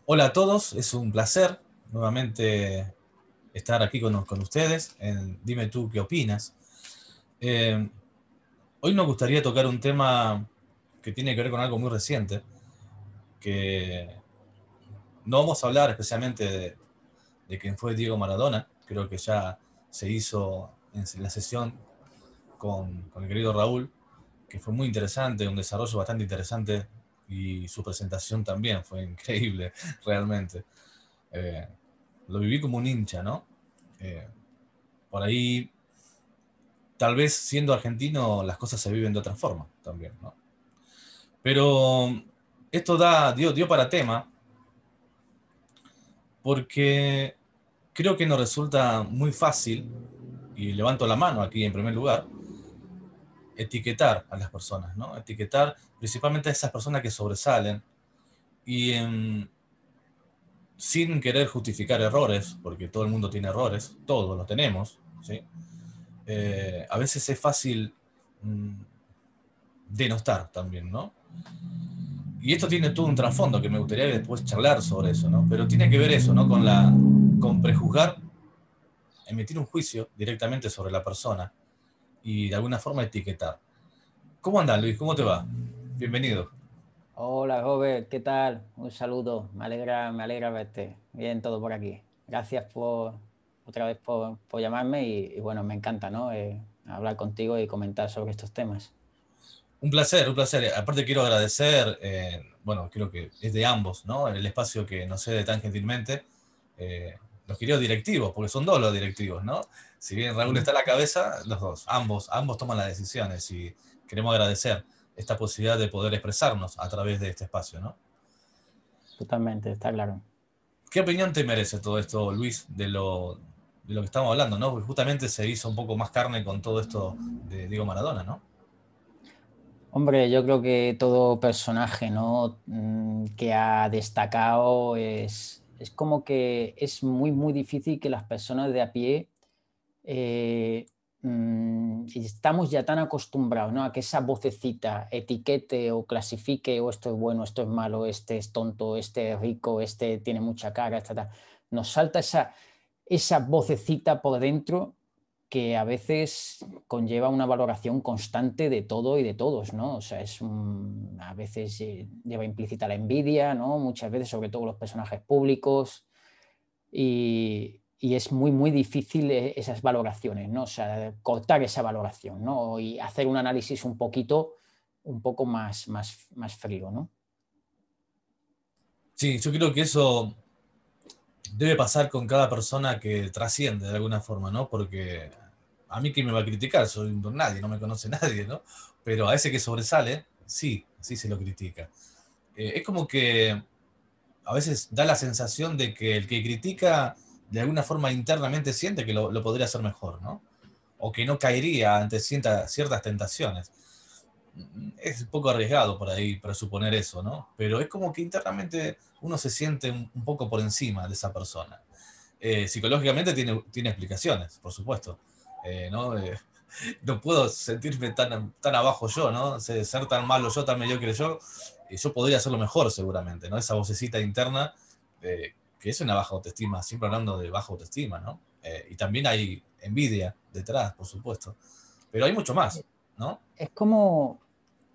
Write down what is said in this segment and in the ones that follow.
Hola a todos, es un placer nuevamente estar aquí con ustedes en Dime tú qué opinas. Eh, Hoy nos gustaría tocar un tema que tiene que ver con algo muy reciente, que no vamos a hablar especialmente de quién fue Diego Maradona, creo que ya se hizo en la sesión con el querido Raúl, que fue muy interesante, un desarrollo bastante interesante y su presentación también fue increíble, realmente. Eh, lo viví como un hincha, ¿no? Eh, por ahí, tal vez siendo argentino, las cosas se viven de otra forma también, ¿no? Pero esto dio para tema porque creo que nos resulta muy fácil, y levanto la mano aquí en primer lugar, etiquetar a las personas, ¿no? Etiquetar principalmente a esas personas que sobresalen y sin querer justificar errores, porque todo el mundo tiene errores, todos los tenemos, ¿sí? A veces es fácil mm, denostar también, ¿no? Y esto tiene todo un trasfondo que me gustaría después charlar sobre eso, ¿no? Pero tiene que ver eso, ¿no? Con prejuzgar, emitir un juicio directamente sobre la persona y de alguna forma etiquetar. ¿Cómo andas, Luis? ¿Cómo te va? Bienvenido. Hola Robert, ¿qué tal? Un saludo, me alegra verte. Bien, todo por aquí. Gracias otra vez por llamarme y bueno, me encanta, ¿no? Hablar contigo y comentar sobre estos temas. Un placer, un placer. Aparte quiero agradecer, bueno, creo que es de ambos, ¿no? El espacio que nos cede tan gentilmente. eh, los queridos directivos, porque son dos los directivos, ¿no? Si bien Raúl Ujú. está a la cabeza, los dos, ambos toman las decisiones y queremos agradecer esta posibilidad de poder expresarnos a través de este espacio, ¿no? Totalmente, está claro. ¿Qué opinión te merece todo esto, Luis, de lo que estamos hablando, ¿no? Porque justamente se hizo un poco más carne con todo esto de Diego Maradona, ¿no? Hombre, yo creo que todo personaje, ¿no? Que ha destacado es como que es muy difícil que las personas de a pie y estamos ya tan acostumbrados, ¿no? A que esa vocecita etiquete o clasifique o esto es bueno, esto es malo, este es tonto, este es rico, este tiene mucha cara, etc. Nos salta esa vocecita por dentro que a veces conlleva una valoración constante de todo y de todos, ¿no? O sea, a veces lleva implícita la envidia, ¿no? Muchas veces, sobre todo los personajes públicos, y es muy difícil esas valoraciones, ¿no? O sea, cortar esa valoración, ¿no? Y hacer un análisis un poco más frío, ¿no? Sí, yo creo que eso debe pasar con cada persona que trasciende de alguna forma, ¿no? Porque a mí que me va a criticar, soy un don nadie, no me conoce nadie, ¿no? Pero a ese que sobresale, sí, sí se lo critica. Es como que a veces da la sensación de que el que critica de alguna forma internamente siente que lo podría hacer mejor, ¿no? O que no caería ante ciertas tentaciones. Es un poco arriesgado por ahí presuponer eso, ¿no? Pero es como que internamente uno se siente un poco por encima de esa persona. Psicológicamente tiene explicaciones, por supuesto. ¿No? No puedo sentirme tan abajo yo, ¿no? Ser tan malo yo, tan mediocre yo. Yo podría hacerlo mejor seguramente, ¿no? Esa vocecita interna, que es una baja autoestima, siempre hablando de baja autoestima, ¿no? Y también hay envidia detrás, por supuesto. Pero hay mucho más, ¿no? Es como,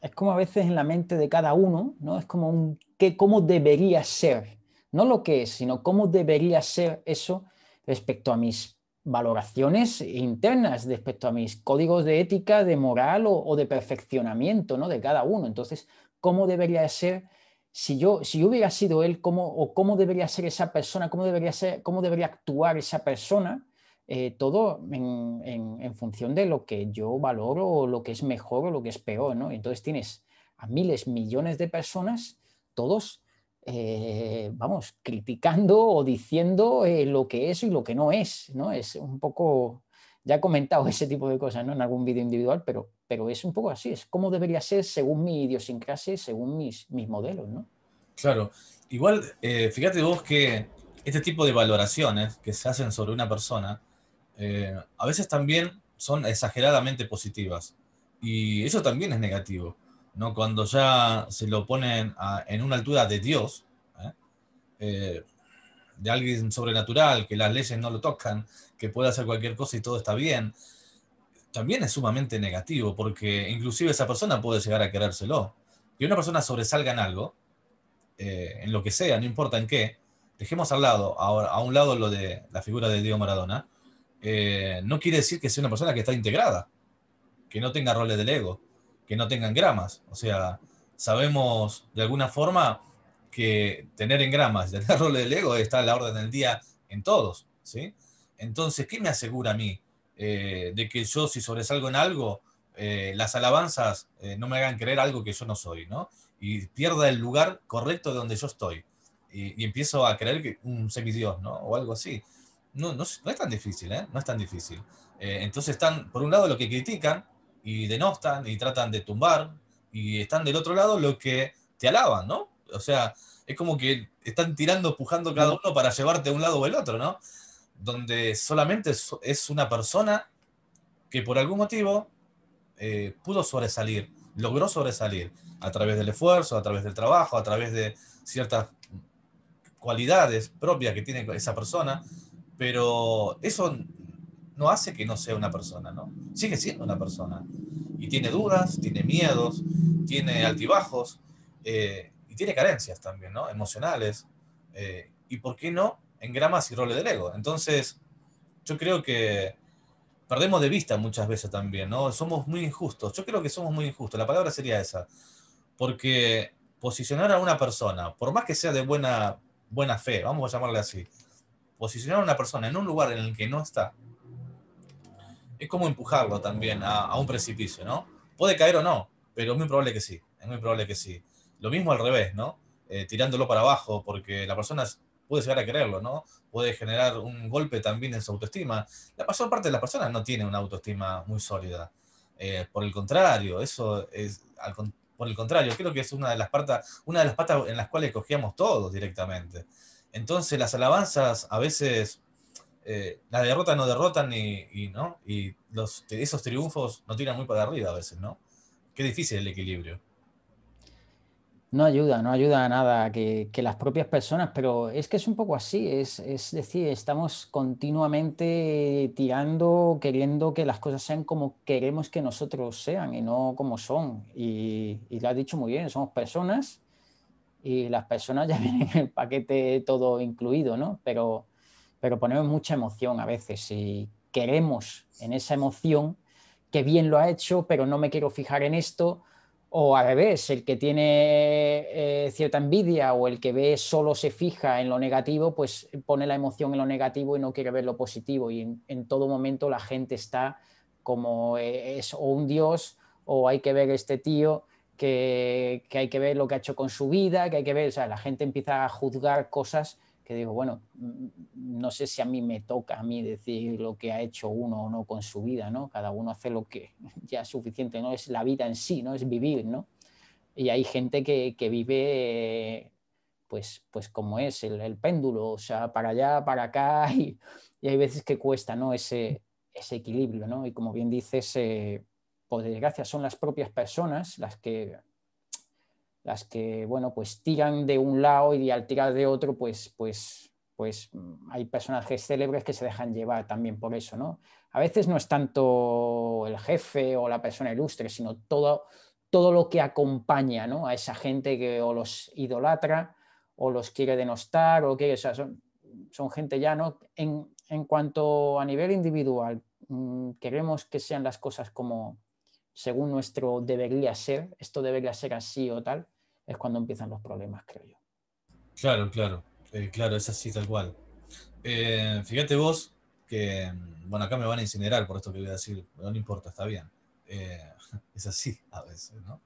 es como a veces en la mente de cada uno, ¿no? Es como cómo debería ser, no lo que es, sino cómo debería ser eso respecto a mis valoraciones internas, respecto a mis códigos de ética, de moral o de perfeccionamiento, ¿no? De cada uno. Entonces, ¿cómo debería ser si yo hubiera sido él, o cómo debería ser esa persona, cómo debería actuar esa persona? Todo en función de lo que yo valoro o lo que es mejor o lo que es peor, ¿no? Entonces tienes a miles, millones de personas, todos, vamos, criticando o diciendo lo que es y lo que no es, ¿no? Es un poco, ya he comentado ese tipo de cosas, ¿no? En algún vídeo individual, pero es un poco así, es como debería ser según mi idiosincrasia, según mis modelos, ¿no? Claro. Igual, fíjate vos que este tipo de valoraciones que se hacen sobre una persona, a veces también son exageradamente positivas. Y eso también es negativo, ¿no? Cuando ya se lo ponen en una altura de Dios, ¿eh? eh, de alguien sobrenatural, que las leyes no lo tocan, que puede hacer cualquier cosa y todo está bien, también es sumamente negativo, porque inclusive esa persona puede llegar a querérselo. Que una persona sobresalga en algo, en lo que sea, no importa en qué, dejemos al lado, a un lado lo de la figura de Diego Maradona, no quiere decir que sea una persona que está integrada, que no tenga roles del ego, que no tenga engramas. O sea, sabemos de alguna forma que tener engramas, tener roles del ego está a la orden del día en todos, ¿sí? Entonces, ¿qué me asegura a mí de que yo, si sobresalgo en algo, las alabanzas no me hagan creer algo que yo no soy, ¿no? Y pierda el lugar correcto de donde yo estoy. Y empiezo a creer que un semidios, ¿no? O algo así. No es tan difícil, ¿eh? No es tan difícil. Entonces están, por un lado, lo que critican y denostan y tratan de tumbar, y están del otro lado lo que te alaban, ¿no? O sea, es como que están tirando, pujando cada uno para llevarte a un lado o el otro, ¿no? Donde solamente es una persona que por algún motivo pudo sobresalir, logró sobresalir a través del esfuerzo, a través del trabajo, a través de ciertas cualidades propias que tiene esa persona, pero eso no hace que no sea una persona, ¿no? Sigue siendo una persona. Y tiene dudas, tiene miedos, tiene altibajos, y tiene carencias también, ¿no? Emocionales. Y por qué no, en gramas y roles del ego. Entonces, yo creo que perdemos de vista muchas veces también, ¿no? Somos muy injustos. Yo creo que somos muy injustos. La palabra sería esa. Porque posicionar a una persona, por más que sea de buena fe, vamos a llamarle así, posicionar a una persona en un lugar en el que no está, es como empujarlo también a un precipicio, ¿no? Puede caer o no, pero es muy probable que sí, es muy probable que sí. Lo mismo al revés, ¿no? Tirándolo para abajo, porque la persona puede llegar a quererlo, ¿no? Puede generar un golpe también en su autoestima. La mayor parte de las personas no tiene una autoestima muy sólida. Por el contrario, eso es, por el contrario, creo que es una de las patas en las cuales cogíamos todos directamente. Entonces las alabanzas a veces la derrota no derrotan ¿no? Y esos triunfos no tiran muy para arriba a veces, ¿no? Qué difícil el equilibrio. No ayuda, no ayuda a nada que las propias personas, pero es que es un poco así, es decir, estamos continuamente tirando, queriendo que las cosas sean como queremos que nosotros sean y no como son. Y lo has dicho muy bien, somos personas y las personas ya vienen en el paquete todo incluido, ¿no? Pero ponemos mucha emoción a veces y queremos en esa emoción que bien lo ha hecho, pero no me quiero fijar en esto. O al revés, el que tiene cierta envidia o el que ve solo se fija en lo negativo, pues pone la emoción en lo negativo y no quiere ver lo positivo. Y en todo momento la gente está como es o un dios o hay que ver este tío que hay que ver lo que ha hecho con su vida, que hay que ver, o sea, la gente empieza a juzgar cosas que digo, bueno, no sé si a mí me toca a mí decir lo que ha hecho uno o no con su vida, ¿no? Cada uno hace lo que ya es suficiente, no es la vida en sí, no es vivir, ¿no? Y hay gente que vive, pues como es el péndulo, o sea, para allá, para acá, y hay veces que cuesta, ¿no? Ese equilibrio, ¿no? Y como bien dices, por desgracia son las propias personas las que, bueno, pues tiran de un lado y al tirar de otro, pues hay personajes célebres que se dejan llevar también por eso, ¿no? A veces no es tanto el jefe o la persona ilustre, sino todo lo que acompaña, ¿no? A esa gente que o los idolatra o los quiere denostar o que, o sea, son gente ya, ¿no? En cuanto a nivel individual, queremos que sean las cosas como según nuestro debería ser, esto debería ser así o tal, es cuando empiezan los problemas, creo yo. Claro, claro, claro, es así tal cual. Fíjate vos que, bueno, acá me van a incinerar por esto que voy a decir, pero no importa, está bien. Eh, es así a veces, ¿no?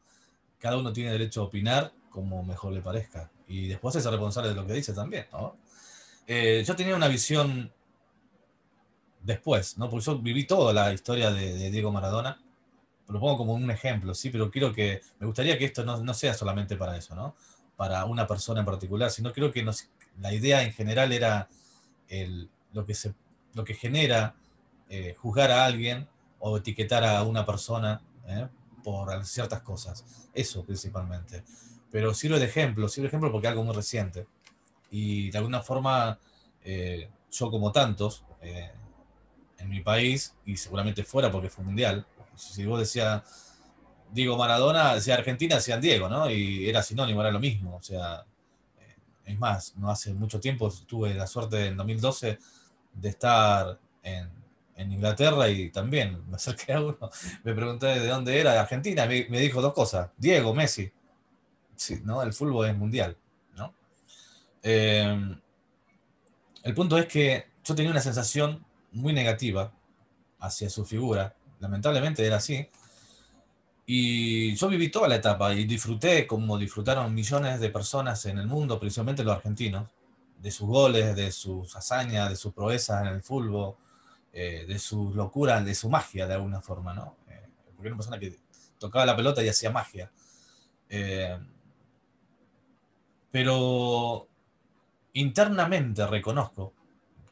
Cada uno tiene derecho a opinar como mejor le parezca. Y después es responsable de lo que dice también, ¿no? Yo tenía una visión después, ¿no? Porque yo viví toda la historia de Diego Maradona. Lo pongo como un ejemplo, sí, pero me gustaría que esto no sea solamente para eso, ¿no? Para una persona en particular, sino creo que la idea en general era el, lo, que se, lo que genera juzgar a alguien o etiquetar a una persona por ciertas cosas. Eso principalmente. Pero sirve de ejemplo porque es algo muy reciente. Y de alguna forma, yo como tantos, en mi país, y seguramente fuera porque fue mundial, si vos decías Diego Maradona, decía Argentina, decían Diego, ¿no? Y era sinónimo, era lo mismo. O sea, es más, no hace mucho tiempo tuve la suerte en 2012 de estar en Inglaterra y también me acerqué a uno, me pregunté de dónde era, de Argentina, me dijo dos cosas, Diego, Messi. Sí, ¿no? El fútbol es mundial, ¿no? Eh, el punto es que yo tenía una sensación muy negativa hacia su figura, lamentablemente era así, y yo viví toda la etapa y disfruté como disfrutaron millones de personas en el mundo, principalmente los argentinos, de sus goles, de sus hazañas, de sus proezas en el fútbol, de sus locuras, de su magia de alguna forma, ¿no? Porque era una persona que tocaba la pelota y hacía magia. Eh, pero internamente reconozco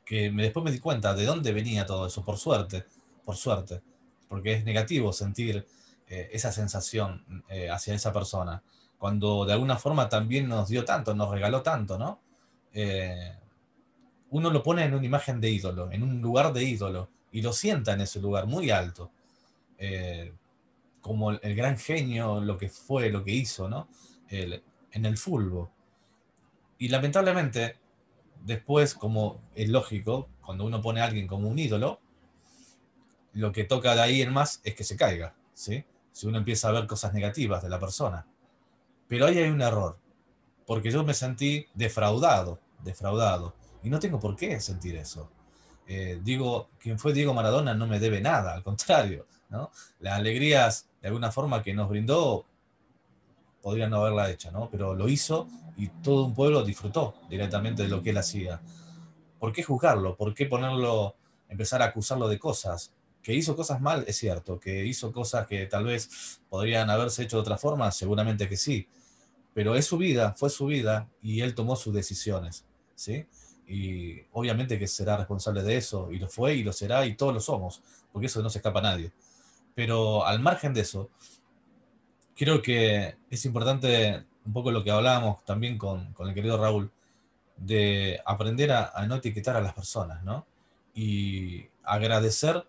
que después me di cuenta de dónde venía todo eso, por suerte, porque es negativo sentir esa sensación hacia esa persona, cuando de alguna forma también nos dio tanto, nos regaló tanto, ¿no? Eh, uno lo pone en una imagen de ídolo, en un lugar de ídolo, y lo sienta en ese lugar muy alto, eh, como el gran genio, lo que fue, lo que hizo, ¿no? En el fútbol. Y lamentablemente, después, como es lógico, cuando uno pone a alguien como un ídolo, lo que toca de ahí en más es que se caiga, ¿sí? Si uno empieza a ver cosas negativas de la persona. Pero ahí hay un error, porque yo me sentí defraudado, defraudado. Y no tengo por qué sentir eso. Digo, quien fue Diego Maradona no me debe nada, al contrario, ¿no? Las alegrías, de alguna forma, que nos brindó, podría no haberla hecho, ¿no? Pero lo hizo y todo un pueblo disfrutó directamente de lo que él hacía. ¿Por qué juzgarlo? ¿Por qué ponerlo, empezar a acusarlo de cosas? Que hizo cosas mal, es cierto. Que hizo cosas que tal vez podrían haberse hecho de otra forma, seguramente que sí. Pero es su vida, fue su vida y él tomó sus decisiones, ¿sí? Y obviamente que será responsable de eso, y lo fue y lo será y todos lo somos, porque eso no se escapa a nadie. Pero al margen de eso, creo que es importante un poco lo que hablábamos también con el querido Raúl, de aprender a no etiquetar a las personas, ¿no? Y agradecer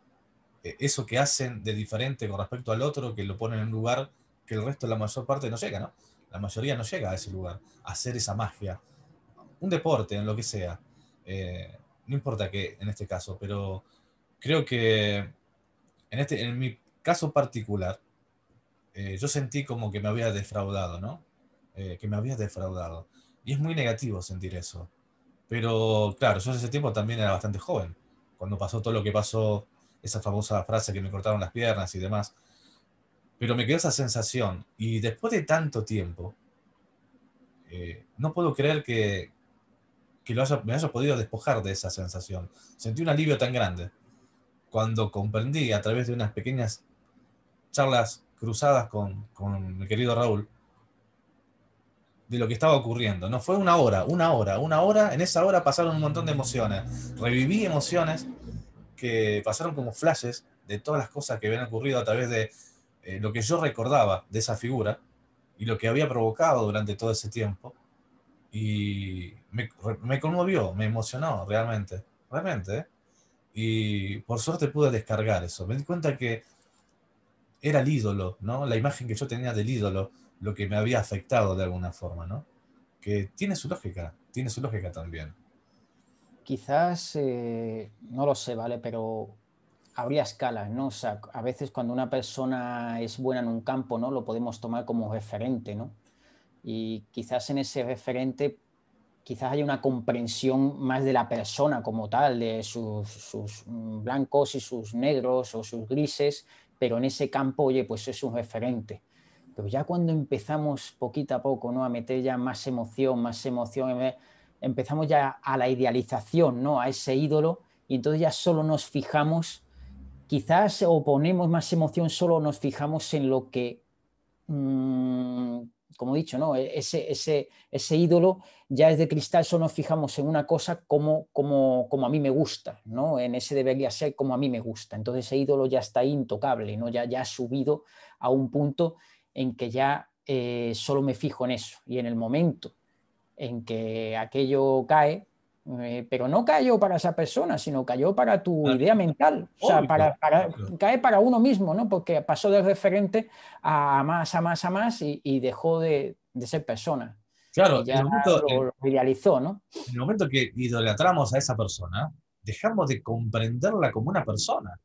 eso que hacen de diferente con respecto al otro, que lo ponen en un lugar que el resto, la mayor parte, no llega, ¿no? La mayoría no llega a ese lugar, a hacer esa magia. Un deporte, en lo que sea. Eh, no importa qué en este caso, pero creo que en mi caso particular, yo sentí como que me había defraudado, ¿no? Que me había defraudado. Y es muy negativo sentir eso. Pero claro, yo en ese tiempo también era bastante joven, cuando pasó todo lo que pasó, esa famosa frase que me cortaron las piernas y demás. Pero me quedó esa sensación y después de tanto tiempo, no puedo creer que me haya podido despojar de esa sensación. Sentí un alivio tan grande cuando comprendí a través de unas pequeñas charlas cruzadas con mi querido Raúl de lo que estaba ocurriendo. No fue una hora, en esa hora pasaron un montón de emociones. Reviví emociones que pasaron como flashes de todas las cosas que habían ocurrido a través de lo que yo recordaba de esa figura y lo que había provocado durante todo ese tiempo. Y me conmovió, me emocionó realmente, realmente. Y por suerte pude descargar eso. Me di cuenta que era el ídolo, ¿no? La imagen que yo tenía del ídolo, lo que me había afectado de alguna forma, ¿no? Que tiene su lógica también. Quizás, no lo sé, ¿vale? Pero habría escalas, ¿no? O sea, a veces cuando una persona es buena en un campo, ¿no? Lo podemos tomar como referente, ¿no? Y quizás en ese referente, quizás haya una comprensión más de la persona como tal, de sus blancos y sus negros o sus grises, pero en ese campo, oye, pues es un referente. Pero ya cuando empezamos poquito a poco, ¿no? A meter ya más emoción, empezamos ya a la idealización, ¿no? A ese ídolo, y entonces ya solo nos fijamos, quizás o ponemos más emoción, solo nos fijamos en lo que mmm, como he dicho, ¿no? Ese ídolo ya es de cristal, solo nos fijamos en una cosa como a mí me gusta, ¿no? En ese debería ser como a mí me gusta. Entonces ese ídolo ya está ahí intocable, ¿no? Ya ha subido a un punto en que ya solo me fijo en eso. Y en el momento en que aquello cae, pero no cayó para esa persona, sino cayó para tu idea mental, o sea, Obvio, obvio. cae para uno mismo, ¿no? Porque pasó de referente a más, a más, a más y dejó de ser persona Claro, y ya lo idealizó, ¿no? en el momento que idolatramos a esa persona, dejamos de comprenderla como una persona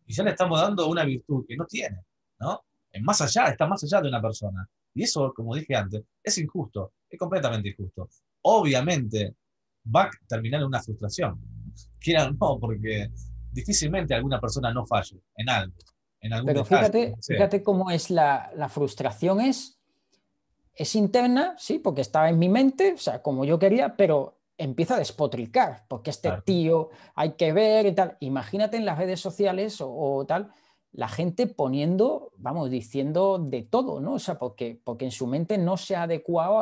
y ya le estamos dando una virtud que no tiene, ¿no? Es más allá, está más allá de una persona. Y eso, como dije antes, es injusto, es completamente injusto. Obviamente va a terminar en una frustración, quiera o no, porque difícilmente alguna persona no falle en algún Pero detalle, lo fíjate, que sea. fíjate cómo es la frustración es interna, sí, porque estaba en mi mente, o sea, como yo quería, pero empieza a despotricar, porque este Claro, tío hay que ver y tal. Imagínate en las redes sociales o tal, la gente poniendo, vamos, diciendo de todo, ¿no? O sea, porque en su mente no se ha adecuado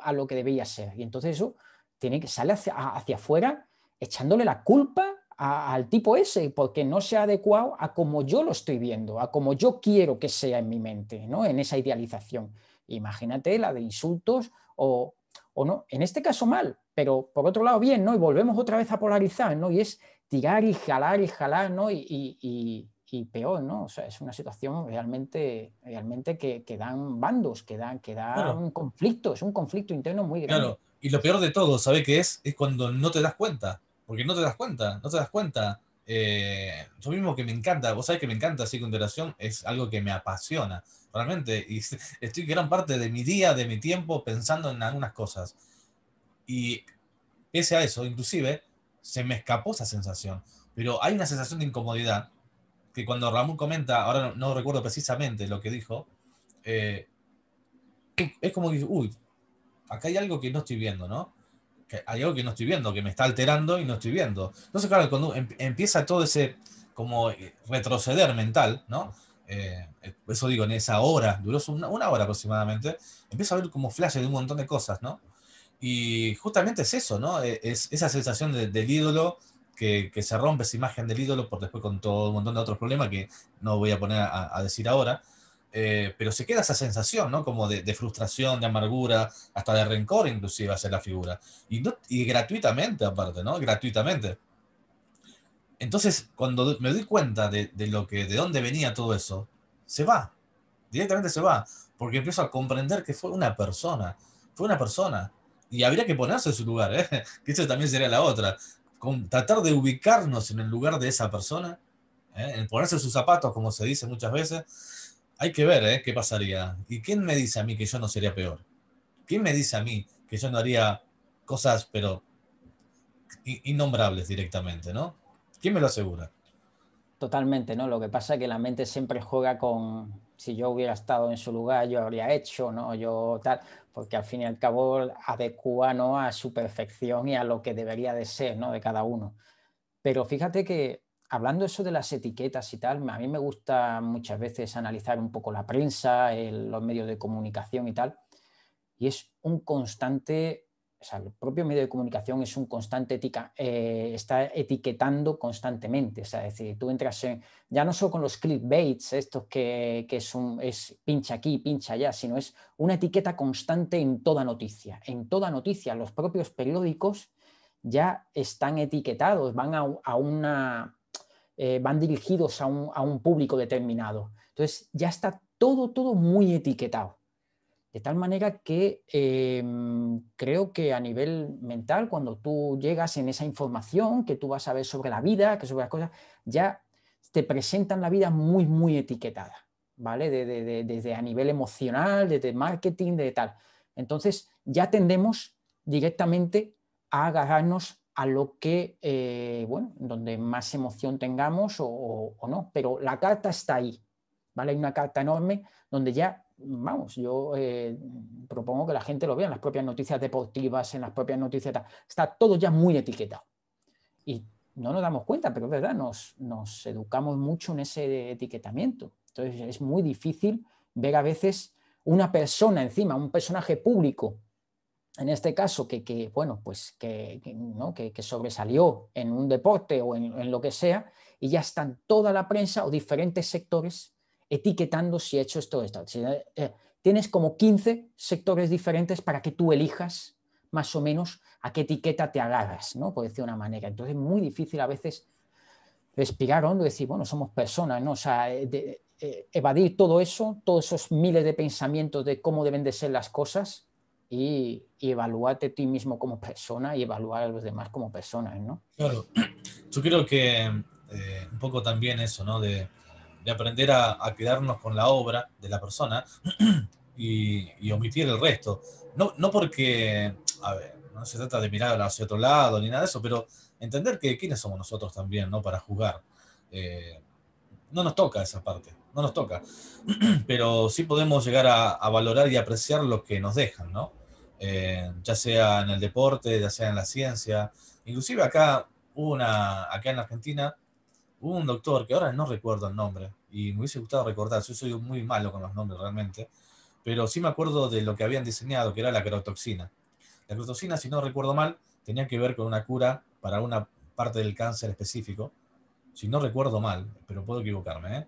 a lo que debía ser. Y entonces eso tiene que salir hacia afuera echándole la culpa al tipo ese, porque no se ha adecuado a como yo lo estoy viendo, a como yo quiero que sea en mi mente, ¿no? En esa idealización. Imagínate la de insultos o no, en este caso mal, pero por otro lado bien, ¿no? Y volvemos otra vez a polarizar, ¿no? Y es tirar y jalar, ¿no? Y peor, ¿no? O sea, es una situación realmente que dan bandos, que claro, dan conflictos, es un conflicto interno muy grande. claro. Y lo peor de todo, ¿sabe qué es? Es cuando no te das cuenta. Porque no te das cuenta, no te das cuenta. Yo mismo que me encanta, vos sabés que me encanta psicointegración, es algo que me apasiona, realmente. Y estoy gran parte de mi día, de mi tiempo, pensando en algunas cosas. Y pese a eso, inclusive, se me escapó esa sensación. Pero hay una sensación de incomodidad que cuando Ramón comenta, ahora no recuerdo precisamente lo que dijo, eh, es como que, uy, acá hay algo que no estoy viendo, ¿no? Que hay algo que no estoy viendo, que me está alterando y no estoy viendo. Entonces, claro, cuando empieza todo ese como retroceder mental, ¿no? Eso digo, en esa hora, duró una hora aproximadamente, empiezo a ver como flashes de un montón de cosas, ¿no? Y justamente es eso, ¿no? Es esa sensación del ídolo que se rompe esa imagen del ídolo por después con todo un montón de otros problemas que no voy a poner a decir ahora. Pero se queda esa sensación, ¿no? Como de frustración, de amargura, hasta de rencor inclusive hacia la figura. Y gratuitamente aparte, ¿no? Gratuitamente. Entonces, cuando me doy cuenta de dónde venía todo eso, se va. Directamente se va. Porque empiezo a comprender que fue una persona. Fue una persona. Y habría que ponerse en su lugar, ¿eh? Que eso también sería la otra. Tratar de ubicarnos en el lugar de esa persona, ¿eh? En ponerse sus zapatos, como se dice muchas veces. Hay que ver, ¿eh? ¿Qué pasaría? ¿Y quién me dice a mí que yo no sería peor? ¿Quién me dice a mí que yo no haría cosas, pero innombrables directamente, ¿no? ¿Quién me lo asegura? Totalmente, ¿no? Lo que pasa es que la mente siempre juega con si yo hubiera estado en su lugar, yo habría hecho, ¿no? Yo tal, porque al fin y al cabo adecua, ¿no? A su perfección y a lo que debería de ser, ¿no? De cada uno. Pero fíjate que hablando eso de las etiquetas y tal, a mí me gusta muchas veces analizar un poco la prensa, los medios de comunicación y tal, y es un constante, o sea, el propio medio de comunicación es un constante está etiquetando constantemente, o sea, es decir, tú entras en, ya no solo con los clickbaits, estos que es pincha aquí, pincha allá, sino es una etiqueta constante en toda noticia, los propios periódicos ya están etiquetados, van dirigidos a un público determinado. Entonces ya está todo muy etiquetado. De tal manera que creo que a nivel mental, cuando tú llegas en esa información que tú vas a ver sobre la vida, que sobre las cosas, ya te presentan la vida muy etiquetada, ¿vale? Desde a nivel emocional, desde marketing, de tal. Entonces ya tendemos directamente a agarrarnos a lo que, bueno, donde más emoción tengamos o no, pero la carta está ahí, ¿vale? Hay una carta enorme donde ya vamos, yo propongo que la gente lo vea en las propias noticias deportivas, en las propias noticias, está todo ya muy etiquetado. Y no nos damos cuenta, pero es verdad, nos educamos mucho en ese etiquetamiento. Entonces es muy difícil ver a veces una persona encima, un personaje público, en este caso, bueno, pues ¿no? que sobresalió en un deporte o en lo que sea, y ya están toda la prensa o diferentes sectores etiquetando si he hecho esto o esto. Tienes como 15 sectores diferentes para que tú elijas más o menos a qué etiqueta te agarras, ¿no? Por decir de una manera. Entonces es muy difícil a veces respirar hondo y decir, bueno, somos personas, ¿no? O sea, evadir todo eso, todos esos miles de pensamientos de cómo deben de ser las cosas y evaluarte a ti mismo como persona y evaluar a los demás como personas, ¿no? Claro, yo creo que un poco también eso, ¿no? De aprender a quedarnos con la obra de la persona y omitir el resto. No, no porque, a ver, no se trata de mirar hacia otro lado ni nada de eso, pero entender que quiénes somos nosotros también, ¿no? Para jugar. Eh, no nos toca esa parte, no nos toca. Pero sí podemos llegar a valorar y apreciar lo que nos dejan, ¿no? Ya sea en el deporte, ya sea en la ciencia. Inclusive acá en Argentina, hubo un doctor que ahora no recuerdo el nombre y me hubiese gustado recordar, yo soy muy malo con los nombres realmente, pero sí me acuerdo de lo que habían diseñado, que era la crotoxina. La crotoxina, si no recuerdo mal, tenía que ver con una cura para una parte del cáncer específico, si no recuerdo mal, pero puedo equivocarme, ¿eh?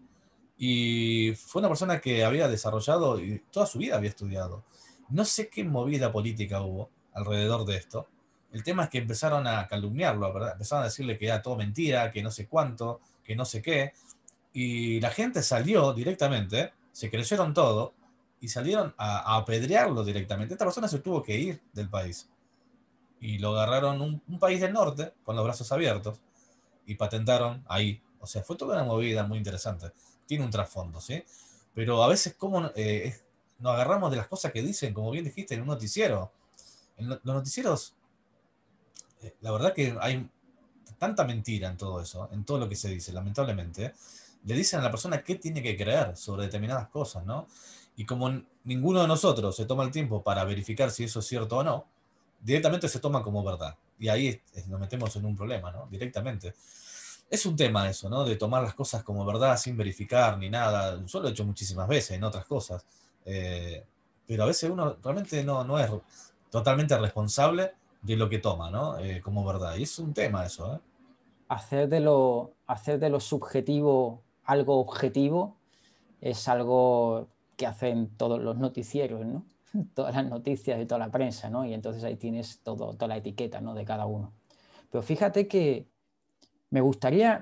Y fue una persona que había desarrollado y toda su vida había estudiado. No sé qué movida política hubo alrededor de esto. El tema es que empezaron a calumniarlo, ¿verdad? Empezaron a decirle que era todo mentira, que no sé cuánto, que no sé qué. Y la gente salió directamente, se creyeron todo y salieron a apedrearlo directamente. Esta persona se tuvo que ir del país. Y lo agarraron un país del norte con los brazos abiertos y patentaron ahí. O sea, fue toda una movida muy interesante. Tiene un trasfondo, ¿sí? Pero a veces, ¿cómo nos agarramos de las cosas que dicen, como bien dijiste, en un noticiero? Los noticieros, la verdad que hay tanta mentira en todo eso, en todo lo que se dice, lamentablemente. Le dicen a la persona qué tiene que creer sobre determinadas cosas, ¿no? Y como ninguno de nosotros se toma el tiempo para verificar si eso es cierto o no, directamente se toma como verdad. Y ahí nos metemos en un problema, ¿no? Directamente. Es un tema eso, ¿no? De tomar las cosas como verdad sin verificar ni nada. Yo lo he hecho muchísimas veces en otras cosas. Eh, pero a veces uno realmente no es totalmente responsable de lo que toma, ¿no? Como verdad. Y es un tema eso, ¿eh? Hacer de lo subjetivo algo objetivo es algo que hacen todos los noticieros, ¿no? Todas las noticias y toda la prensa, ¿no? Y entonces ahí tienes toda la etiqueta, ¿no? De cada uno. Pero fíjate que me gustaría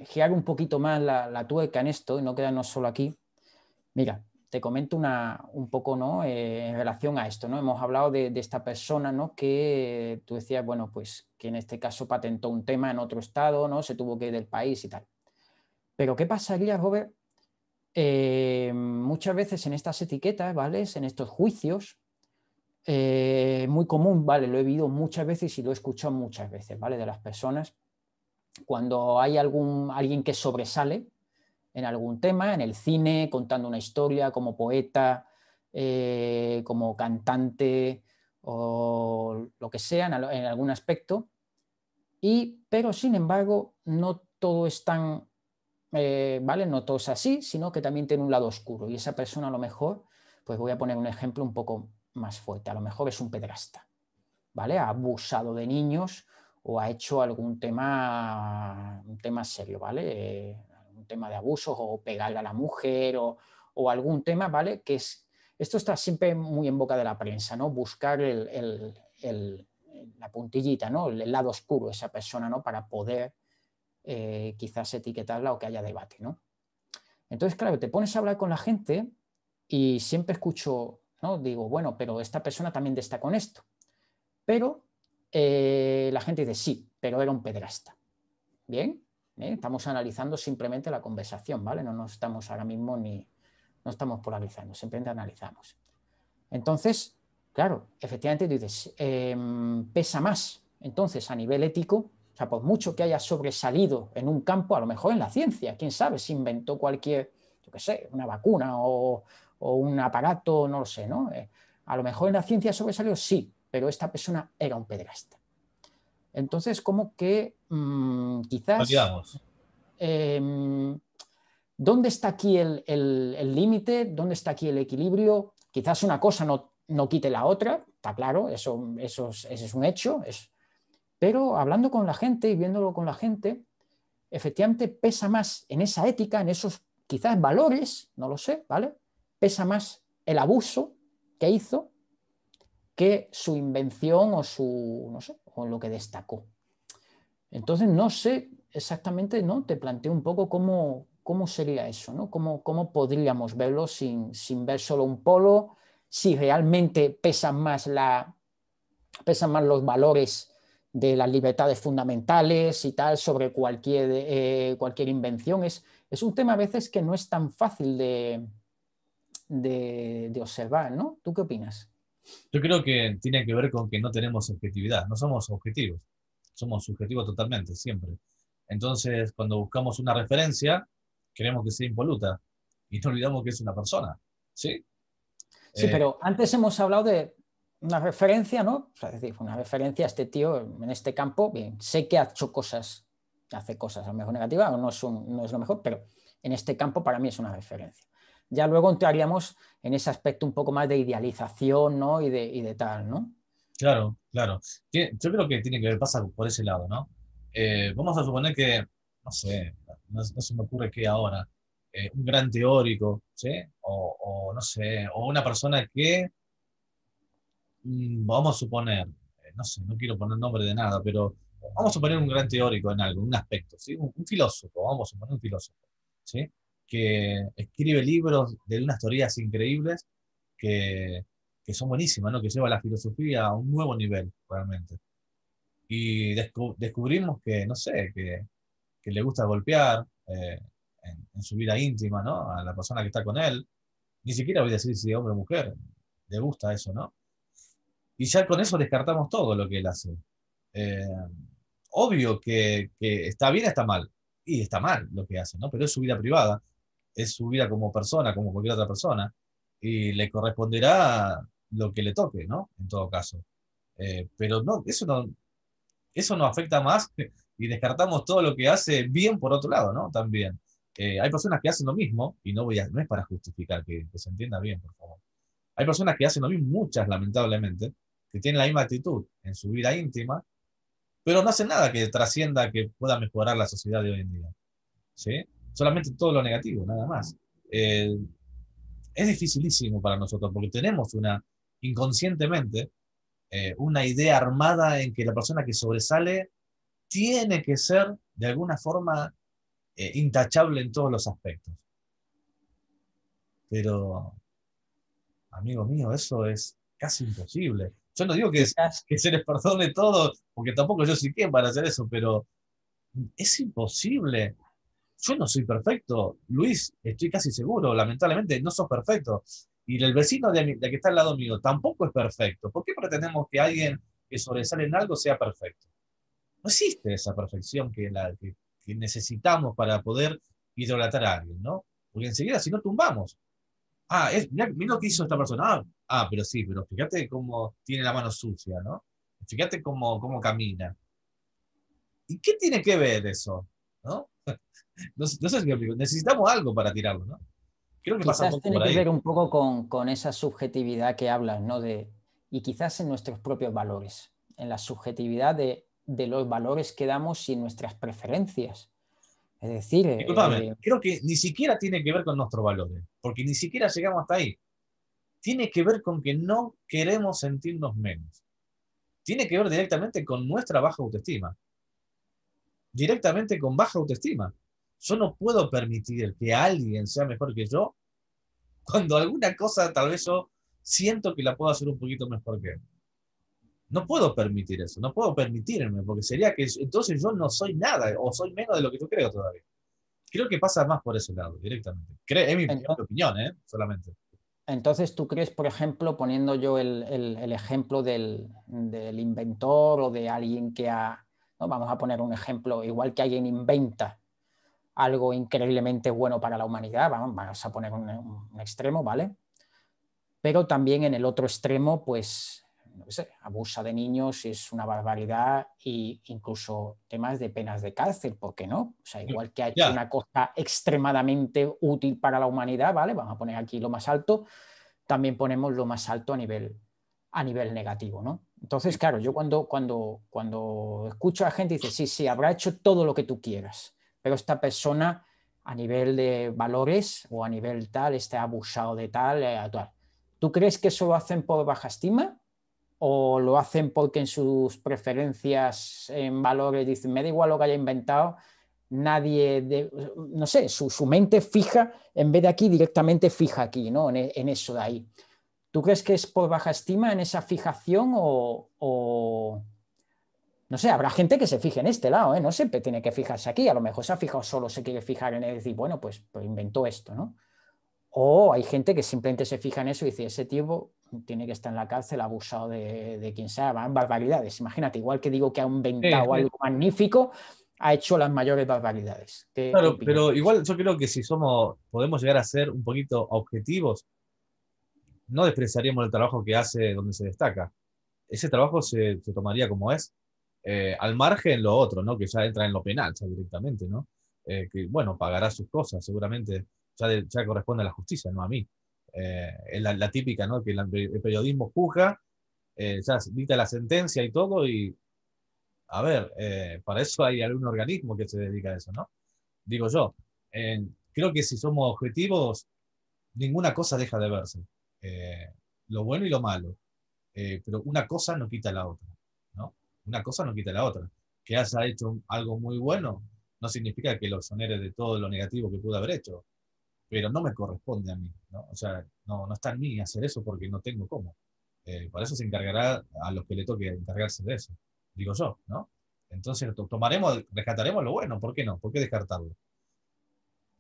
girar un poquito más la tuerca en esto y no quedarnos solo aquí. Mira, te comento un poco, ¿no? En relación a esto, ¿no? Hemos hablado de esta persona, ¿no? Que tú decías, bueno, pues que en este caso patentó un tema en otro estado, ¿no? Se tuvo que ir del país y tal. Pero ¿qué pasaría, Robert? Muchas veces en estas etiquetas, ¿vale? En estos juicios, muy común, ¿vale? Lo he vivido muchas veces y lo he escuchado muchas veces, ¿vale? De las personas, cuando hay alguien que sobresale en algún tema, en el cine, contando una historia, como poeta, como cantante o lo que sea, en algún aspecto, pero sin embargo no todo es tan ¿vale? No todo es así, sino que también tiene un lado oscuro y esa persona a lo mejor, pues voy a poner un ejemplo un poco más fuerte, a lo mejor es un pederasta, ¿vale? Ha abusado de niños o ha hecho algún un tema serio, ¿vale? Un tema de abusos o pegarle a la mujer o algún tema, ¿vale? Esto está siempre muy en boca de la prensa, ¿no? Buscar la puntillita, ¿no? El lado oscuro de esa persona, ¿no? Para poder quizás etiquetarla o que haya debate, ¿no? Entonces, claro, te pones a hablar con la gente y siempre escucho, ¿no? Digo, bueno, pero esta persona también está con esto. Pero la gente dice, sí, pero era un pederasta. Bien, estamos analizando simplemente la conversación, ¿vale? No nos estamos ahora mismo no estamos polarizando, simplemente analizamos. Entonces, claro, efectivamente dices, pesa más. Entonces, a nivel ético, o sea, por mucho que haya sobresalido en un campo, a lo mejor en la ciencia, quién sabe, si inventó cualquier, yo qué sé, una vacuna o un aparato, no lo sé, ¿no? A lo mejor en la ciencia sobresalió, sí, pero esta persona era un pederasta. Entonces, como que quizás, Validamos. eh, ¿dónde está aquí el límite? ¿Dónde está aquí el equilibrio? Quizás una cosa no quite la otra, está claro, eso es un hecho, pero hablando con la gente y viéndolo con la gente, efectivamente pesa más en esa ética, en esos quizás valores, no lo sé, ¿vale? Pesa más el abuso que hizo que su invención o su, no sé, o lo que destacó. Entonces, no sé exactamente, ¿no? Te planteo un poco cómo sería eso, ¿no? Cómo podríamos verlo sin ver solo un polo, si realmente pesan más los valores de las libertades fundamentales y tal sobre cualquier invención. Es un tema a veces que no es tan fácil de observar, ¿no? ¿Tú qué opinas? Yo creo que tiene que ver con que no tenemos objetividad, no somos objetivos, somos subjetivos totalmente, siempre. Entonces, cuando buscamos una referencia, queremos que sea impoluta y no olvidamos que es una persona, ¿sí? Sí, Eh, pero antes hemos hablado de una referencia, ¿no? O sea, es decir, una referencia a este tío en este campo, bien, sé que ha hecho cosas, hace cosas a lo mejor negativas, o no es lo mejor, pero en este campo para mí es una referencia. Ya luego entraríamos en ese aspecto un poco más de idealización, ¿no? Y de tal, ¿no? claro, claro. Yo creo que tiene que ver, pasa por ese lado, ¿no? Vamos a suponer que, no sé, no se me ocurre qué ahora, un gran teórico, ¿sí? O no sé, o una persona que vamos a suponer, no sé, no quiero poner nombre de nada, pero vamos a suponer un gran teórico en algo, en un aspecto, ¿sí? Un filósofo, vamos a suponer un filósofo, ¿sí? Que escribe libros de unas teorías increíbles que, que son buenísimas, ¿no? Que lleva la filosofía a un nuevo nivel, realmente. Y descubrimos que, no sé, que le gusta golpear en su vida íntima, ¿no? A la persona que está con él. Ni siquiera voy a decir si hombre o mujer, le gusta eso, ¿no? Y ya con eso descartamos todo lo que él hace. Eh, obvio que está bien, está mal. Y está mal lo que hace, ¿no? Pero es su vida privada, es su vida como persona, como cualquier otra persona. Y le corresponderá lo que le toque, ¿no? En todo caso. Pero no, eso no afecta más y descartamos todo lo que hace bien por otro lado, ¿no? También. Hay personas que hacen lo mismo, y no es para justificar, que se entienda bien, por favor. Hay personas que hacen lo mismo, muchas lamentablemente, que tienen la misma actitud en su vida íntima, pero no hacen nada que trascienda, que pueda mejorar la sociedad de hoy en día. ¿Sí? Solamente todo lo negativo, nada más. Eh, es dificilísimo para nosotros porque tenemos inconscientemente, una idea armada en que la persona que sobresale tiene que ser de alguna forma intachable en todos los aspectos. Pero, amigo mío, eso es casi imposible. Yo no digo Quizás, que se les perdone todo, porque tampoco yo soy quien para hacer eso, pero es imposible. Yo no soy perfecto. Luis, estoy casi seguro, lamentablemente no sos perfecto. Y el vecino de que está al lado mío tampoco es perfecto. ¿Por qué pretendemos que alguien que sobresale en algo sea perfecto? No existe esa perfección que necesitamos para poder idolatrar a alguien, ¿no? Porque enseguida si no tumbamos. Mira lo que hizo esta persona. Pero sí, pero fíjate cómo tiene la mano sucia, ¿no? Fíjate cómo camina. ¿Y qué tiene que ver eso? ¿No? No sé si me explico. Necesitamos algo para tirarlo, ¿no? Creo que pasa un quizás poco tiene por que ahí. ver un poco con esa subjetividad que hablas, ¿no? Y quizás en nuestros propios valores, en la subjetividad de los valores que damos y nuestras preferencias. Es decir, Disculpame, creo que ni siquiera tiene que ver con nuestros valores, porque ni siquiera llegamos hasta ahí. Tiene que ver con que no queremos sentirnos menos. Tiene que ver directamente con nuestra baja autoestima. Directamente con baja autoestima. Yo no puedo permitir que alguien sea mejor que yo cuando alguna cosa tal vez yo siento que la puedo hacer un poquito mejor que él. No puedo permitir eso, no puedo permitirme, porque sería que entonces yo no soy nada o soy menos de lo que yo creo todavía. Creo que pasa más por ese lado, directamente. Es mi entonces, opinión, ¿eh? Solamente. entonces, tú crees, por ejemplo, poniendo yo el ejemplo del inventor o de alguien que ha, ¿no? Vamos a poner un ejemplo, igual que alguien inventa algo increíblemente bueno para la humanidad, vamos a poner un extremo, ¿vale? Pero también en el otro extremo, pues, no sé, abusa de niños, es una barbaridad e incluso temas de penas de cárcel, ¿por qué no? O sea, igual que ha hecho Ya, una cosa extremadamente útil para la humanidad, ¿vale? Vamos a poner aquí lo más alto, también ponemos lo más alto a nivel negativo, ¿no? Entonces, claro, yo cuando escucho a gente dice, sí, sí, habrá hecho todo lo que tú quieras, pero esta persona a nivel de valores o a nivel tal, está abusado de tal, tal. ¿Tú crees que eso lo hacen por baja estima? o lo hacen porque en sus preferencias, en valores, dicen, me da igual lo que haya inventado, no sé, su mente fija, en vez de aquí, directamente fija aquí, ¿no? En eso de ahí. ¿Tú crees que es por baja estima en esa fijación no sé, habrá gente que se fije en este lado, ¿eh? No siempre tiene que fijarse aquí, a lo mejor se ha fijado solo, se quiere fijar en él y decir, bueno, pues inventó esto, ¿no? O hay gente que simplemente se fija en eso y dice, ese tipo tiene que estar en la cárcel abusado de quien sea, van barbaridades. Imagínate, igual que digo que ha Sí, inventado sí. algo magnífico, ha hecho las mayores barbaridades. ¿Qué Claro, opinas? pero igual yo creo que si podemos llegar a ser un poquito objetivos, no despreciaríamos el trabajo que hace donde se destaca. Ese trabajo se tomaría como es, al margen lo otro, ¿no? Que ya entra en lo penal, ya directamente, ¿no? Que, bueno, pagará sus cosas, seguramente ya corresponde a la justicia, no a mí. Es la típica, ¿no? Que el periodismo juzga, ya dicta la sentencia y todo, y a ver, para eso hay algún organismo que se dedica a eso, ¿no? Digo yo. Creo que si somos objetivos, ninguna cosa deja de verse. Eh, lo bueno y lo malo. Pero una cosa no quita la otra, ¿no? Una cosa no quita la otra. Que haya hecho algo muy bueno no significa que lo exonere de todo lo negativo que pudo haber hecho, pero no me corresponde a mí, ¿no? O sea, no está en mí hacer eso porque no tengo cómo. Para eso se encargará a los que le toque encargarse de eso, digo yo, ¿no? Entonces rescataremos lo bueno, ¿por qué no? ¿Por qué descartarlo?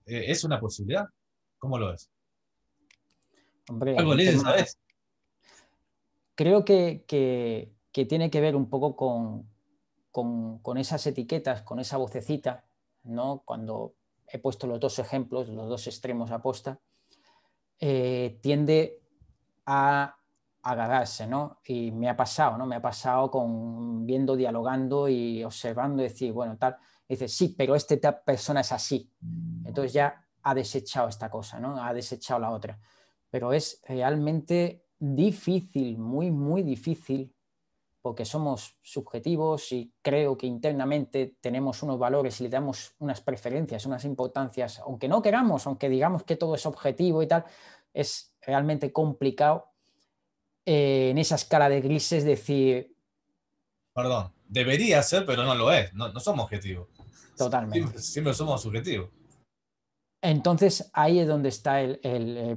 ¿Es una posibilidad? ¿Cómo lo es? Hombre, Algo el lees, tema, ¿sabes? creo que tiene que ver un poco con esas etiquetas, con esa vocecita, ¿no? Cuando he puesto los dos ejemplos, los dos extremos aposta, tiende a agarrarse, ¿no? Y me ha pasado, ¿no? Me ha pasado con viendo, dialogando y observando y decir, bueno, tal, y dice, sí, pero persona es así. Entonces ya ha desechado esta cosa, ¿no? Ha desechado la otra. Pero es realmente difícil, muy, muy difícil, porque somos subjetivos y creo que internamente tenemos unos valores y le damos unas preferencias, unas importancias, aunque no queramos, aunque digamos que todo es objetivo y tal, es realmente complicado en esa escala de grises decir Perdón, debería ser, pero no lo es. No somos objetivos. totalmente. Siempre somos subjetivos. Entonces ahí es donde está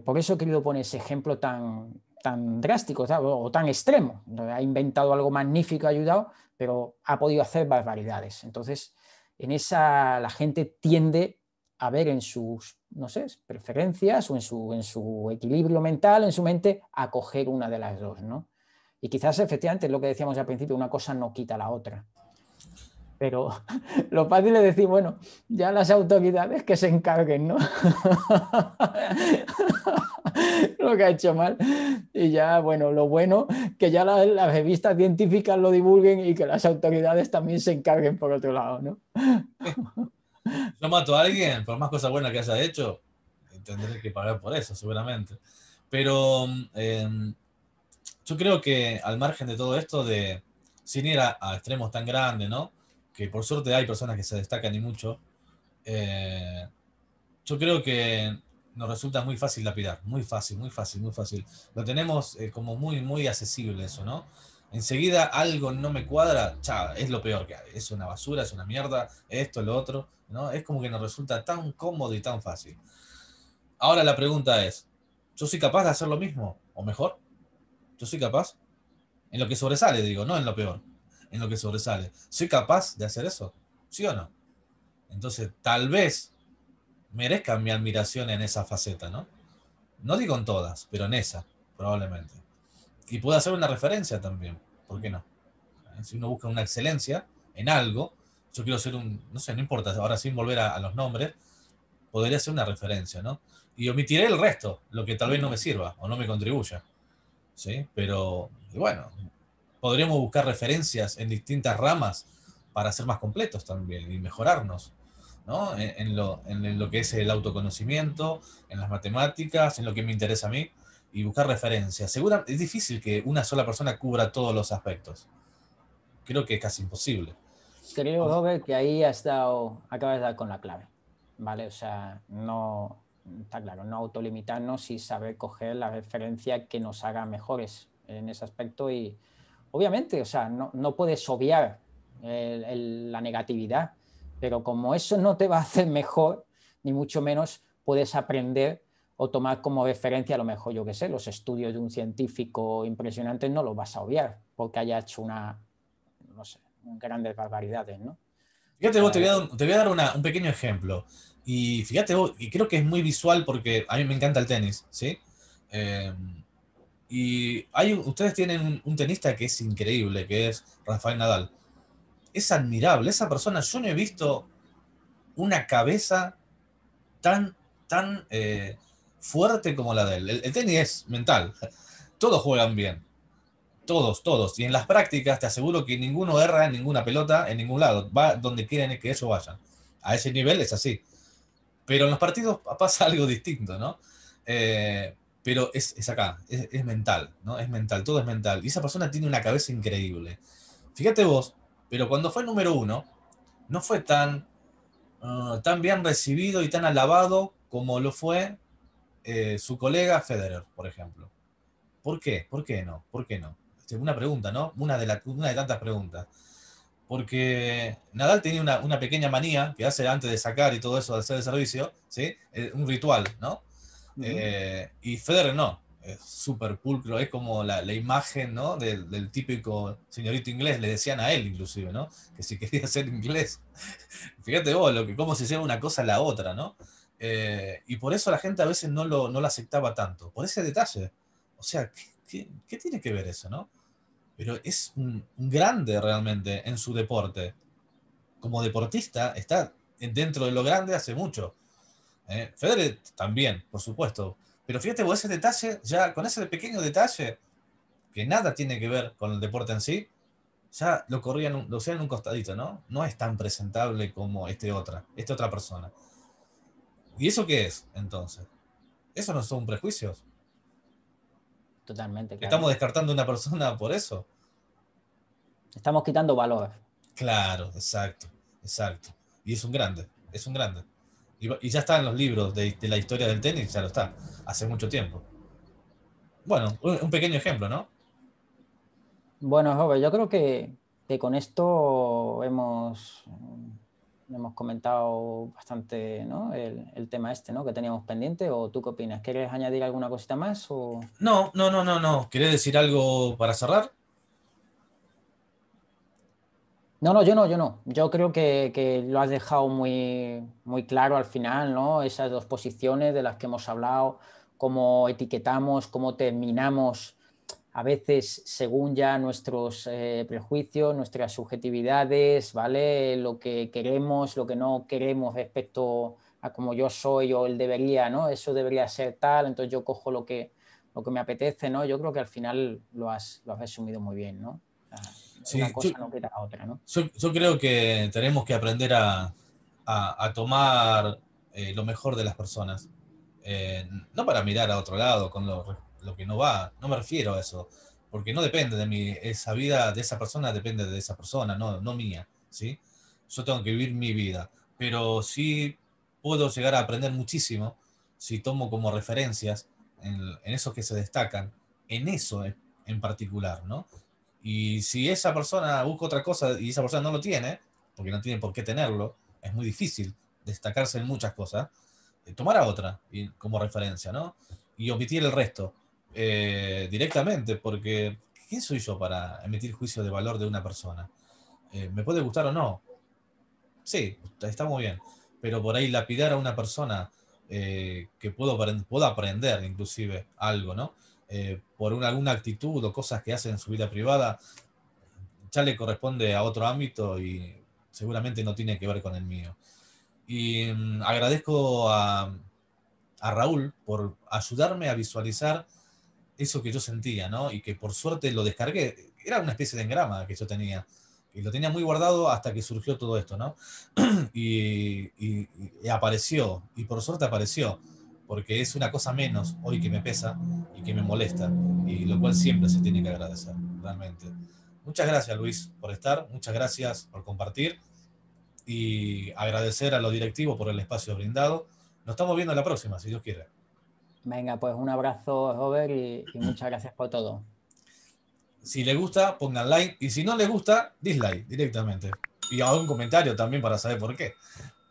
por eso he querido poner ese ejemplo tan drástico, ¿sabes? O tan extremo. Ha inventado algo magnífico, ha ayudado, pero ha podido hacer barbaridades. Entonces, en esa la gente tiende a ver en sus, no sé, preferencias o en su equilibrio mental, en su mente, a coger una de las dos, ¿no? Y quizás efectivamente lo que decíamos al principio, una cosa no quita la otra. Pero lo fácil es decir, bueno, ya las autoridades que se encarguen, ¿no? Lo que ha hecho mal. Y ya, bueno, lo bueno, que ya las revistas científicas lo divulguen y que las autoridades también se encarguen por otro lado, ¿no? Yo mato a alguien, por más cosas buenas que haya hecho, tendré que pagar por eso, seguramente. Pero yo creo que al margen de todo esto, sin ir a extremos tan grandes, ¿no? Que por suerte hay personas que se destacan y mucho, eh, yo creo que nos resulta muy fácil lapidar, muy fácil, muy fácil, muy fácil. Lo tenemos como muy, muy accesible eso, ¿no? Enseguida algo no me cuadra, cha, es lo peor que hay. Es una basura, es una mierda, esto, lo otro, ¿no? Es como que nos resulta tan cómodo y tan fácil. Ahora la pregunta es, ¿yo soy capaz de hacer lo mismo o mejor? ¿Yo soy capaz? En lo que sobresale, digo, no en lo peor, en lo que sobresale. ¿Soy capaz de hacer eso? ¿Sí o no? Entonces, tal vez merezca mi admiración en esa faceta, ¿no? No digo en todas, pero en esa, probablemente. Y puedo hacer una referencia también, ¿por qué no? Si uno busca una excelencia en algo, yo quiero ser no sé, no importa, ahora sin volver a los nombres, podría ser una referencia, ¿no? Y omitiré el resto, lo que tal vez no me sirva o no me contribuya, ¿sí? Pero, y bueno, podríamos buscar referencias en distintas ramas para ser más completos también y mejorarnos, ¿no? En lo que es el autoconocimiento, en las matemáticas, en lo que me interesa a mí, y buscar referencias. Seguro es difícil que una sola persona cubra todos los aspectos. Creo que es casi imposible. Creo, Robert, que ahí acabas de dar con la clave, ¿vale? O sea, no, está claro, no autolimitarnos y saber coger la referencia que nos haga mejores en ese aspecto y obviamente, o sea, no puedes obviar la negatividad, pero como eso no te va a hacer mejor, ni mucho menos puedes aprender o tomar como referencia, a lo mejor, yo qué sé, los estudios de un científico impresionante no los vas a obviar porque haya hecho no sé, grandes barbaridades, ¿no? Fíjate vos, te voy a dar un pequeño ejemplo. Y fíjate vos, y creo que es muy visual porque a mí me encanta el tenis, ¿sí? Eh, y ustedes tienen un tenista que es increíble, que es Rafael Nadal. Es admirable, esa persona, yo no he visto una cabeza tan, tan fuerte como la de él. El tenis es mental, todos juegan bien, todos, todos. Y en las prácticas te aseguro que ninguno erra en ninguna pelota, en ningún lado, va donde quieren que ellos vayan. A ese nivel es así. Pero en los partidos pasa algo distinto, ¿no? Pero es acá, es mental, ¿no? Es mental, todo es mental. Y esa persona tiene una cabeza increíble. Fíjate vos, pero cuando fue número uno, no fue tan bien recibido y tan alabado como lo fue su colega Federer, por ejemplo. ¿Por qué? ¿Por qué no? ¿Por qué no? Una pregunta, ¿no? Una de tantas preguntas. Porque Nadal tenía una pequeña manía que hace antes de sacar y todo eso, de hacer el servicio, ¿sí? Un ritual, ¿no? Y Federer no, es súper pulcro, es como la imagen, ¿no? Del típico señorito inglés, le decían a él inclusive, ¿no? Que si quería ser inglés. Fíjate vos, cómo se lleva una cosa a la otra, ¿no? Y por eso la gente a veces no lo aceptaba tanto, por ese detalle. O sea, ¿qué tiene que ver eso, no? Pero es un grande realmente en su deporte. Como deportista está dentro de lo grande hace mucho. Federer también, por supuesto. Pero fíjate vos, ese detalle, ya con ese pequeño detalle, que nada tiene que ver con el deporte en sí, ya lo hacían en un costadito, ¿no? No es tan presentable como esta otra persona. ¿Y eso qué es, entonces? ¿Eso no son prejuicios? Totalmente, claro. ¿Estamos descartando a una persona por eso? Estamos quitando valor. Claro, exacto, exacto. Y es un grande, es un grande. Y ya está en los libros de la historia del tenis, ya lo está, hace mucho tiempo. Bueno, un pequeño ejemplo, ¿no? Bueno, Robert, yo creo que con esto hemos comentado bastante, ¿no? El tema este, ¿no? Que teníamos pendiente. ¿O tú qué opinas? ¿Quieres añadir alguna cosita más? No, no, no, no, no. ¿Querés decir algo para cerrar? No, no, yo no, yo no. Yo creo que lo has dejado muy claro al final, ¿no? Esas dos posiciones de las que hemos hablado, cómo etiquetamos, cómo terminamos a veces según ya nuestros prejuicios, nuestras subjetividades, ¿vale? Lo que queremos, lo que no queremos respecto a como yo soy o él debería, ¿no? Eso debería ser tal, entonces yo cojo lo que me apetece, ¿no? Yo creo que al final lo has resumido muy bien, ¿no? Una Sí, cosa no quita la otra, ¿no? yo creo que tenemos que aprender a tomar lo mejor de las personas. No para mirar a otro lado con lo que no va, no me refiero a eso, porque no depende de mí, esa vida de esa persona depende de esa persona, no mía, ¿sí? Yo tengo que vivir mi vida, pero sí puedo llegar a aprender muchísimo si tomo como referencias en esos que se destacan, en eso en particular, ¿no? Y si esa persona busca otra cosa y esa persona no lo tiene, porque no tiene por qué tenerlo, es muy difícil destacarse en muchas cosas, tomar a otra como referencia, ¿no? Y omitir el resto directamente, porque ¿quién soy yo para emitir juicio de valor de una persona? ¿Me puede gustar o no? Sí, está muy bien, pero por ahí lapidar a una persona que puedo aprender inclusive algo, ¿no? Por alguna actitud o cosas que hace en su vida privada, ya le corresponde a otro ámbito y seguramente no tiene que ver con el mío. Y agradezco a Raúl por ayudarme a visualizar eso que yo sentía, ¿no? Y que por suerte lo descargué. Era una especie de engrama que yo tenía. Y lo tenía muy guardado hasta que surgió todo esto, ¿no? Y apareció. Y por suerte apareció. Porque es una cosa menos hoy que me pesa y que me molesta. Y lo cual siempre se tiene que agradecer, realmente. Muchas gracias, Luis, por estar. Muchas gracias por compartir. Y agradecer a los directivos por el espacio brindado. Nos estamos viendo la próxima, si Dios quiere. Venga, pues un abrazo, Robert, y muchas gracias por todo. Si le gusta, pongan like. Y si no les gusta, dislike directamente. Y hagan un comentario también para saber por qué.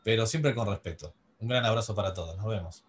Pero siempre con respeto. Un gran abrazo para todos. Nos vemos.